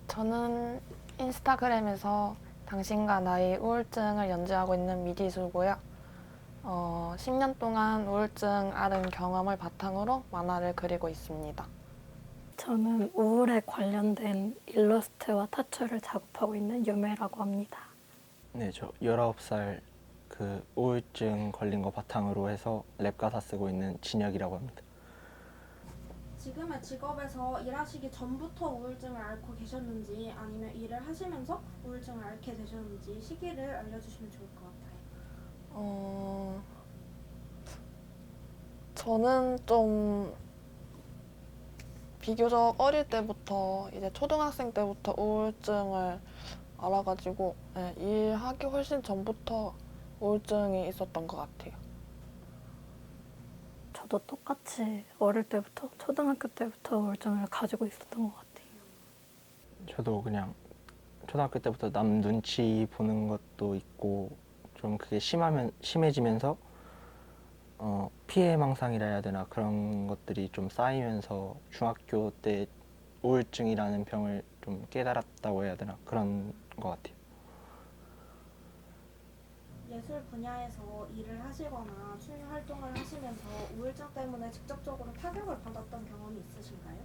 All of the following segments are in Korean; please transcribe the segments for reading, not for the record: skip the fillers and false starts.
저는 인스타그램에서 당신과 나의 우울증을 연재하고 있는 미지수고요. 10년 동안 우울증 앓은 경험을 바탕으로 만화를 그리고 있습니다. 저는 우울에 관련된 일러스트와 타투를 작업하고 있는 유메라고 합니다. 네, 저 19살 그 우울증 걸린 거 바탕으로 해서 랩 가사 쓰고 있는 진혁이라고 합니다. 지금의 직업에서 일하시기 전부터 우울증을 앓고 계셨는지 아니면 일을 하시면서 우울증을 앓게 되셨는지 시기를 알려주시면 좋을 것 같아요. 저는 좀 비교적 어릴 때부터 이제 초등학생 때부터 우울증을 알아가지고 일하기 훨씬 전부터 우울증이 있었던 것 같아요. 저도 똑같이 어릴 때부터 초등학교 때부터 우울증을 가지고 있었던 것 같아요. 저도 그냥 초등학교 때부터 남 눈치 보는 것도 있고 좀 그게 심해지면서 피해망상이라 해야 되나 그런 것들이 좀 쌓이면서 중학교 때 우울증이라는 병을 좀 깨달았다고 해야 되나 그런 것 같아요. 예술 분야에서 일을 하시거나 취미 활동을 하시면서 우울증 때문에 직접적으로 타격을 받았던 경험이 있으신가요?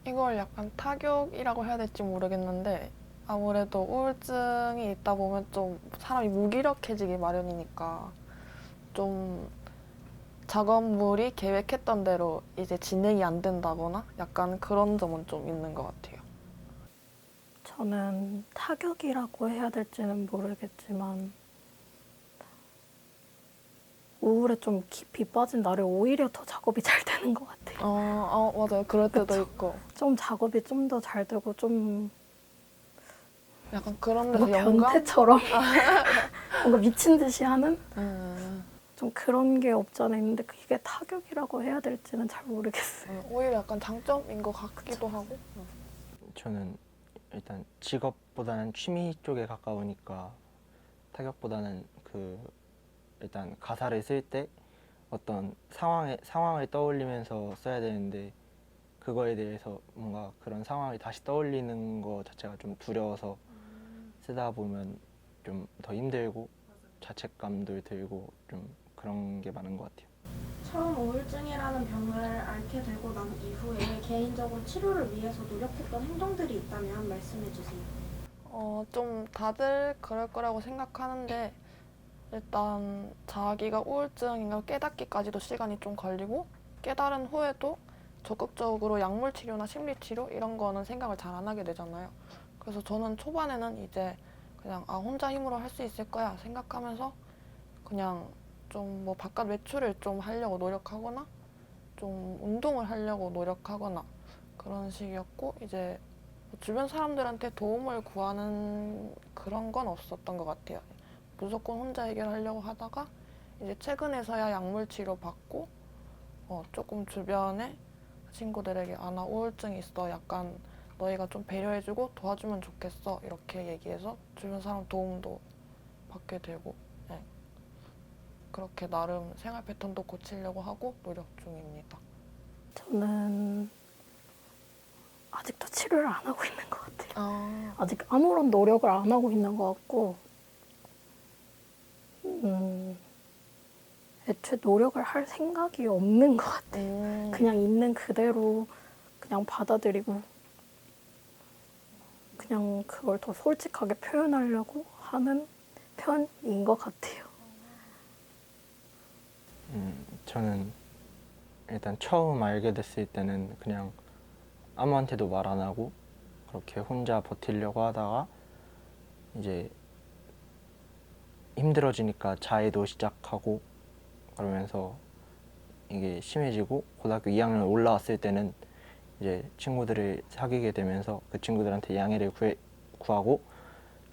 이걸 약간 타격이라고 해야 될지 모르겠는데 아무래도 우울증이 있다 보면 좀 사람이 무기력해지기 마련이니까 좀 작업물이 계획했던 대로 이제 진행이 안 된다거나 약간 그런 점은 좀 있는 것 같아요. 저는 타격이라고 해야 될지는 모르겠지만 우울에 좀 깊이 빠진 날에 오히려 더 작업이 잘 되는 것 같아요. 맞아요. 그럴 때도 그쵸? 있고 좀 작업이 좀 더 잘 되고 좀 약간 그런 데서 뭔가 영감? 변태처럼 뭔가 미친 듯이 하는 음, 좀 그런 게 없지 않아 있는데 그게 타격이라고 해야 될지는 잘 모르겠어요. 오히려 약간 장점인 것 같기도 하고. 저는 일단 직업보다는 취미 쪽에 가까우니까 타격보다는 일단 가사를 쓸 때 어떤 상황을 떠올리면서 써야 되는데 그거에 대해서 뭔가 그런 상황을 다시 떠올리는 거 자체가 좀 두려워서 쓰다 보면 좀 더 힘들고 자책감도 들고 좀 그런 게 많은 것 같아요. 처음 우울증이라는 병을 앓게 되고 난 이후에 개인적으로 치료를 위해서 노력했던 행동들이 있다면 말씀해 주세요. 좀 다들 그럴 거라고 생각하는데 일단 자기가 우울증인 걸 깨닫기까지도 시간이 좀 걸리고 깨달은 후에도 적극적으로 약물 치료나 심리 치료 이런 거는 생각을 잘 안 하게 되잖아요. 그래서 저는 초반에는 이제 그냥 혼자 힘으로 할 수 있을 거야 생각하면서 그냥 좀 뭐 바깥 외출을 좀 하려고 노력하거나 좀 운동을 하려고 노력하거나 그런 식이었고 이제 주변 사람들한테 도움을 구하는 그런 건 없었던 것 같아요. 무조건 혼자 해결하려고 하다가 이제 최근에서야 약물 치료 받고 조금 주변에 친구들에게 나 우울증 있어 약간 너희가 좀 배려해주고 도와주면 좋겠어 이렇게 얘기해서 주변 사람 도움도 받게 되고 네. 그렇게 나름 생활 패턴도 고치려고 하고 노력 중입니다. 저는 아직도 치료를 안 하고 있는 것 같아요. 아, 아직 아무런 노력을 안 하고 있는 것 같고 애초에 노력을 할 생각이 없는 것 같아요. 그냥 있는 그대로 그냥 받아들이고 그냥 그걸 더 솔직하게 표현하려고 하는 편인 것 같아요. 저는 일단 처음 알게 됐을 때는 그냥 아무한테도 말 안 하고 그렇게 혼자 버티려고 하다가 이제 힘들어지니까 자해도 시작하고 그러면서 이게 심해지고 고등학교 2학년 올라왔을 때는 이제 친구들을 사귀게 되면서 그 친구들한테 양해를 구하고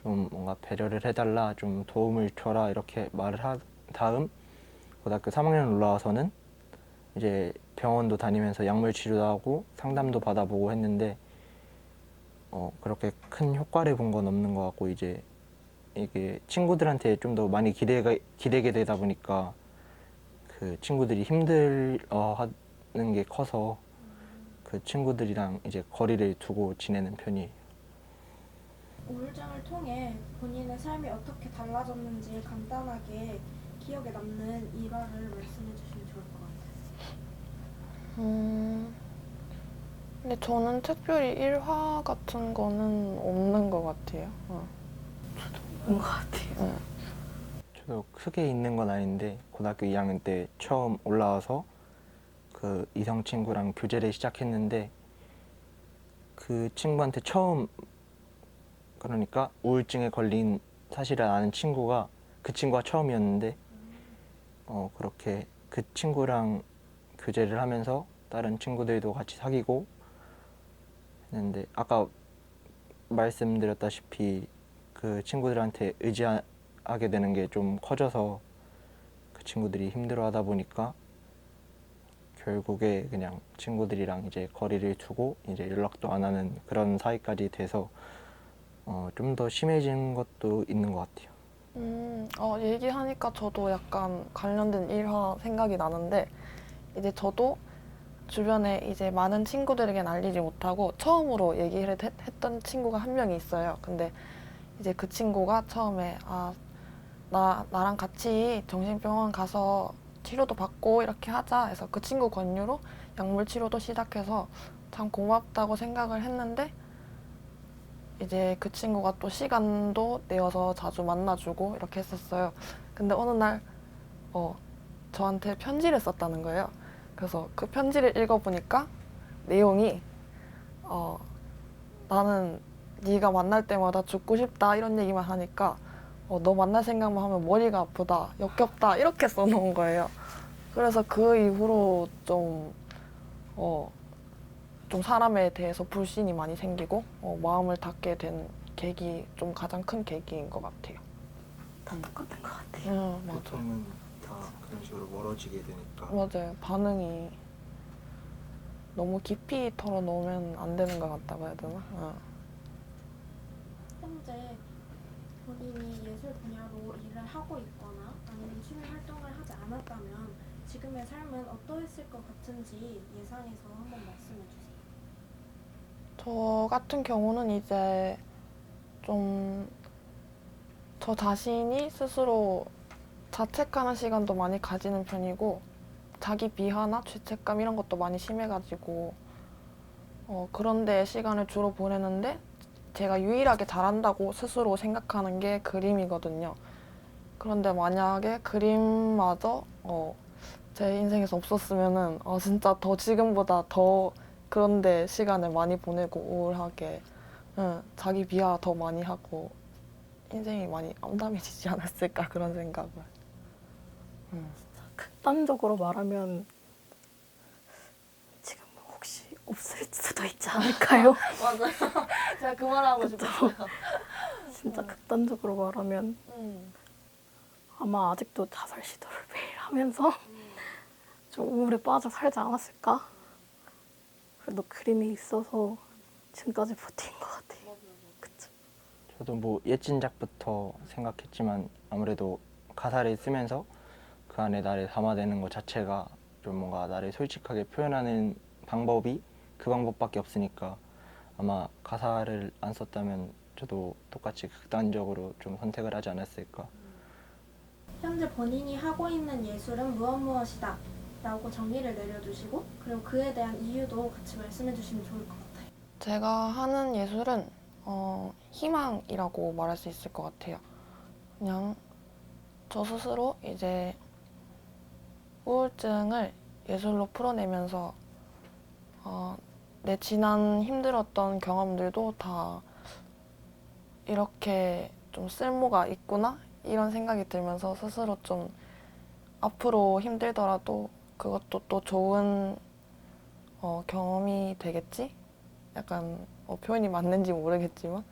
좀 뭔가 배려를 해달라 좀 도움을 줘라 이렇게 말을 한 다음 고등학교 3학년 올라와서는 이제 병원도 다니면서 약물 치료도 하고 상담도 받아보고 했는데 그렇게 큰 효과를 본 건 없는 것 같고 이제 이게 친구들한테 좀 더 많이 기대게 되다 보니까 그 친구들이 힘들어하는 게 커서 그 친구들이랑 이제 거리를 두고 지내는 편이에요. 우울증을 통해 본인의 삶이 어떻게 달라졌는지 간단하게 기억에 남는 일화를 말씀해 주시면 좋을 것 같아요. 근데 저는 특별히 일화 같은 거는 없는 것 같아요. 없는 것 같아요. 저도 크게 있는 건 아닌데 고등학교 2학년 때 처음 올라와서 그 이성 친구랑 교제를 시작했는데 그 친구한테 처음 그러니까 우울증에 걸린 사실을 아는 친구가 그 친구가 처음이었는데 그렇게 그 친구랑 교제를 하면서 다른 친구들도 같이 사귀고 했는데 아까 말씀드렸다시피 그 친구들한테 의지하게 되는 게 좀 커져서 그 친구들이 힘들어하다 보니까 결국에 그냥 친구들이랑 이제 거리를 두고 이제 연락도 안 하는 그런 사이까지 돼서 좀 더 심해진 것도 있는 것 같아요. 얘기하니까 저도 약간 관련된 일화 생각이 나는데, 이제 저도 주변에 이제 많은 친구들에겐 알리지 못하고 처음으로 얘기를 했던 친구가 한 명이 있어요. 근데 이제 그 친구가 처음에 나랑 같이 정신병원 가서 치료도 받고 이렇게 하자 해서 그 친구 권유로 약물 치료도 시작해서 참 고맙다고 생각을 했는데, 이제 그 친구가 또 시간도 내어서 자주 만나주고 이렇게 했었어요. 근데 어느 날 저한테 편지를 썼다는 거예요. 그래서 그 편지를 읽어보니까 내용이 나는 네가 만날 때마다 죽고 싶다 이런 얘기만 하니까 너 만날 생각만 하면 머리가 아프다, 역겹다 이렇게 써놓은 거예요. 그래서 그 이후로 좀 사람에 대해서 불신이 많이 생기고 마음을 닫게 된 계기, 좀 가장 큰 계기인 것 같아요. 다 똑같은 것 같아요. 맞아. 보통은 다 그런 식으로 멀어지게 되니까. 맞아요. 반응이 너무 깊이 털어놓으면 안 되는 것 같다고 해야 되나? 현재 본인이 예술 분야로 일을 하고 있거나 아니면 취미 활동을 하지 않았다면 지금의 삶은 어떠했을 것 같은지 예상해서 한번 말씀해 주세요. 저 같은 경우는 이제 좀 저 자신이 스스로 자책하는 시간도 많이 가지는 편이고, 자기 비하나 죄책감 이런 것도 많이 심해가지고 그런데 시간을 주로 보내는데, 제가 유일하게 잘한다고 스스로 생각하는 게 그림이거든요. 그런데 만약에 그림마저 제 인생에서 없었으면은 진짜 더 지금보다 더 그런데 시간을 많이 보내고 우울하게 자기 비하 더 많이 하고 인생이 많이 암담해지지 않았을까 그런 생각을. 극단적으로 말하면 지금 혹시 없을 수도 있지 않을까요? 맞아요. 제가 그 말하고 싶었어요. 진짜 극단적으로 말하면 아마 아직도 자살 시도를 매일 하면서 좀 우울에 빠져 살지 않았을까? 그래도 그림이 있어서 지금까지 버틴 것 같아요. 그쵸? 저도 뭐 옛진작부터 생각했지만 아무래도 가사를 쓰면서 그 안에 나를 담아내는 것 자체가 좀 뭔가 나를 솔직하게 표현하는 방법이 그 방법밖에 없으니까 아마 가사를 안 썼다면 저도 똑같이 극단적으로 좀 선택을 하지 않았을까. 현재 본인이 하고 있는 예술은 무엇이다 라고 정의를 내려주시고 그리고 그에 대한 이유도 같이 말씀해 주시면 좋을 것 같아요. 제가 하는 예술은 희망이라고 말할 수 있을 것 같아요. 그냥 저 스스로 이제 우울증을 예술로 풀어내면서 내 지난 힘들었던 경험들도 다 이렇게 좀 쓸모가 있구나 이런 생각이 들면서 스스로 좀 앞으로 힘들더라도 그것도 또 좋은 경험이 되겠지? 약간 표현이 맞는지 모르겠지만,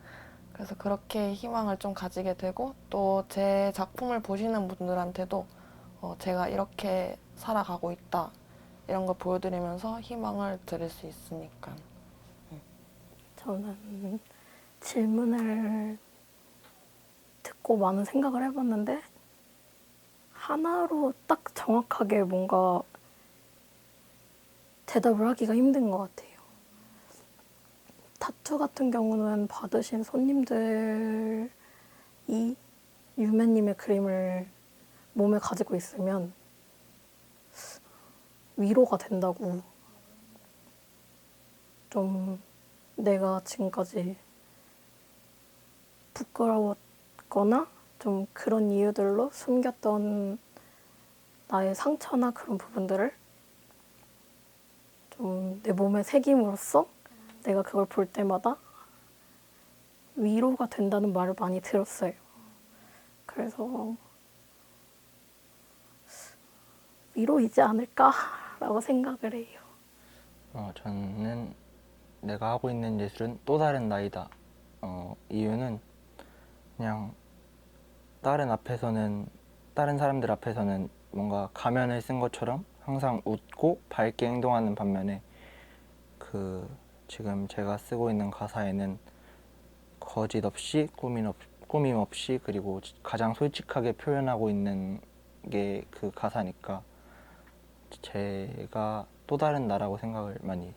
그래서 그렇게 희망을 좀 가지게 되고, 또 제 작품을 보시는 분들한테도 제가 이렇게 살아가고 있다 이런 걸 보여드리면서 희망을 드릴 수 있으니까. 저는 질문을 듣고 많은 생각을 해봤는데 하나로 딱 정확하게 뭔가 대답을 하기가 힘든 것 같아요. 타투 같은 경우는 받으신 손님들이 유매님의 그림을 몸에 가지고 있으면 위로가 된다고, 좀 내가 지금까지 부끄러웠거나 좀 그런 이유들로 숨겼던 나의 상처나 그런 부분들을 좀 내 몸에 새김으로써 내가 그걸 볼 때마다 위로가 된다는 말을 많이 들었어요. 그래서 위로이지 않을까라고 생각을 해요. 저는 내가 하고 있는 예술은 또 다른 나이다. 이유는 그냥 다른 사람들 앞에서는 뭔가 가면을 쓴 것처럼 항상 웃고 밝게 행동하는 반면에 지금 제가 쓰고 있는 가사에는 거짓 없이 꾸밈 없이 그리고 가장 솔직하게 표현하고 있는 게 그 가사니까 제가 또 다른 나라고 생각을 많이 해요.